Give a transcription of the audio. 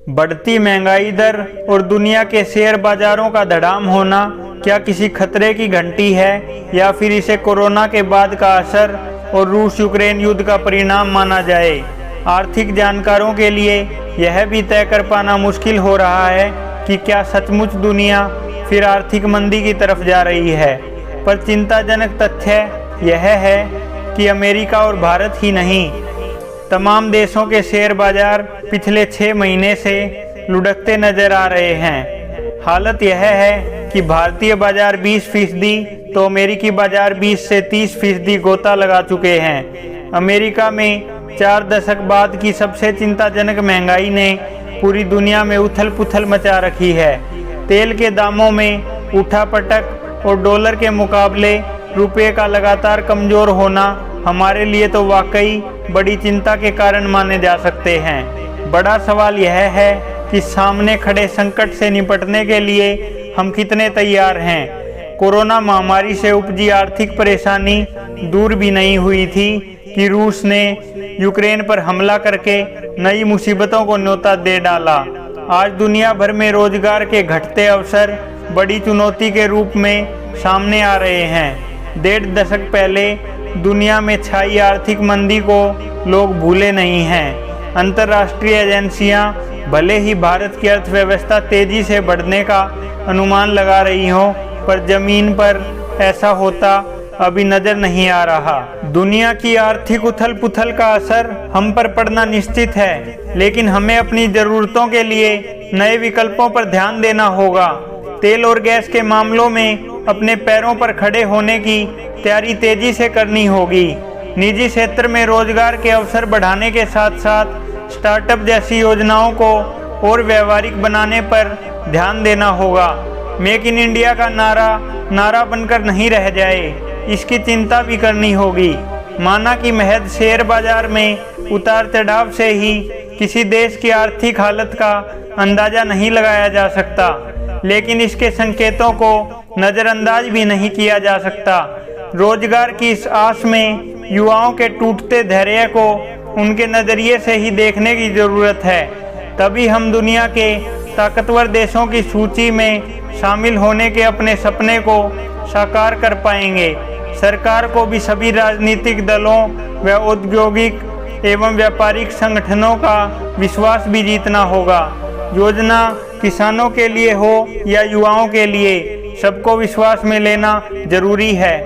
बढ़ती महंगाई दर और दुनिया के शेयर बाजारों का धड़ाम होना क्या किसी खतरे की घंटी है या फिर इसे कोरोना के बाद का असर और रूस यूक्रेन युद्ध का परिणाम माना जाए। आर्थिक जानकारों के लिए यह भी तय कर पाना मुश्किल हो रहा है कि क्या सचमुच दुनिया फिर आर्थिक मंदी की तरफ जा रही है। पर चिंताजनक तथ्य यह है कि अमेरिका और भारत ही नहीं, तमाम देशों के शेयर बाजार पिछले 6 महीने से लुढ़कते नजर आ रहे हैं। हालत यह है कि भारतीय बाजार 20% तो अमेरिकी बाजार 20 से 30% गोता लगा चुके हैं। अमेरिका में 4 दशक बाद की सबसे चिंताजनक महंगाई ने पूरी दुनिया में उथल पुथल मचा रखी है। तेल के दामों में उठापटक और डॉलर के मुकाबले रुपये का लगातार कमज़ोर होना हमारे लिए तो वाकई बड़ी चिंता के कारण माने जा सकते हैं। बड़ा सवाल यह है कि सामने खड़े संकट से निपटने के लिए हम कितने तैयार हैं। कोरोना महामारी से उपजी आर्थिक परेशानी दूर भी नहीं हुई थी कि रूस ने यूक्रेन पर हमला करके नई मुसीबतों को न्योता दे डाला। आज दुनिया भर में रोजगार के घटते अवसर बड़ी चुनौती के रूप में सामने आ रहे हैं। 1.5 दशक पहले दुनिया में छाई आर्थिक मंदी को लोग भूले नहीं हैं। अंतर्राष्ट्रीय एजेंसियां भले ही भारत की अर्थव्यवस्था तेजी से बढ़ने का अनुमान लगा रही हों, पर जमीन पर ऐसा होता अभी नजर नहीं आ रहा। दुनिया की आर्थिक उथल पुथल का असर हम पर पड़ना निश्चित है, लेकिन हमें अपनी जरूरतों के लिए नए विकल्पों पर ध्यान देना होगा। तेल और गैस के मामलों में अपने पैरों पर खड़े होने की तैयारी तेजी से करनी होगी। निजी क्षेत्र में रोजगार के अवसर बढ़ाने के साथ साथ स्टार्टअप जैसी योजनाओं को और व्यावहारिक बनाने पर ध्यान देना होगा। मेक इन इंडिया का नारा बनकर नहीं रह जाए, इसकी चिंता भी करनी होगी। माना कि महज शेयर बाजार में उतार चढ़ाव से ही किसी देश की आर्थिक हालत का अंदाजा नहीं लगाया जा सकता, लेकिन इसके संकेतों को नज़रअंदाज भी नहीं किया जा सकता। रोजगार की इस आस में युवाओं के टूटते धैर्य को उनके नज़रिए से ही देखने की ज़रूरत है। तभी हम दुनिया के ताकतवर देशों की सूची में शामिल होने के अपने सपने को साकार कर पाएंगे। सरकार को भी सभी राजनीतिक दलों व औद्योगिक एवं व्यापारिक संगठनों का विश्वास भी जीतना होगा। योजना किसानों के लिए हो या युवाओं के लिए, सबको विश्वास में लेना जरूरी है।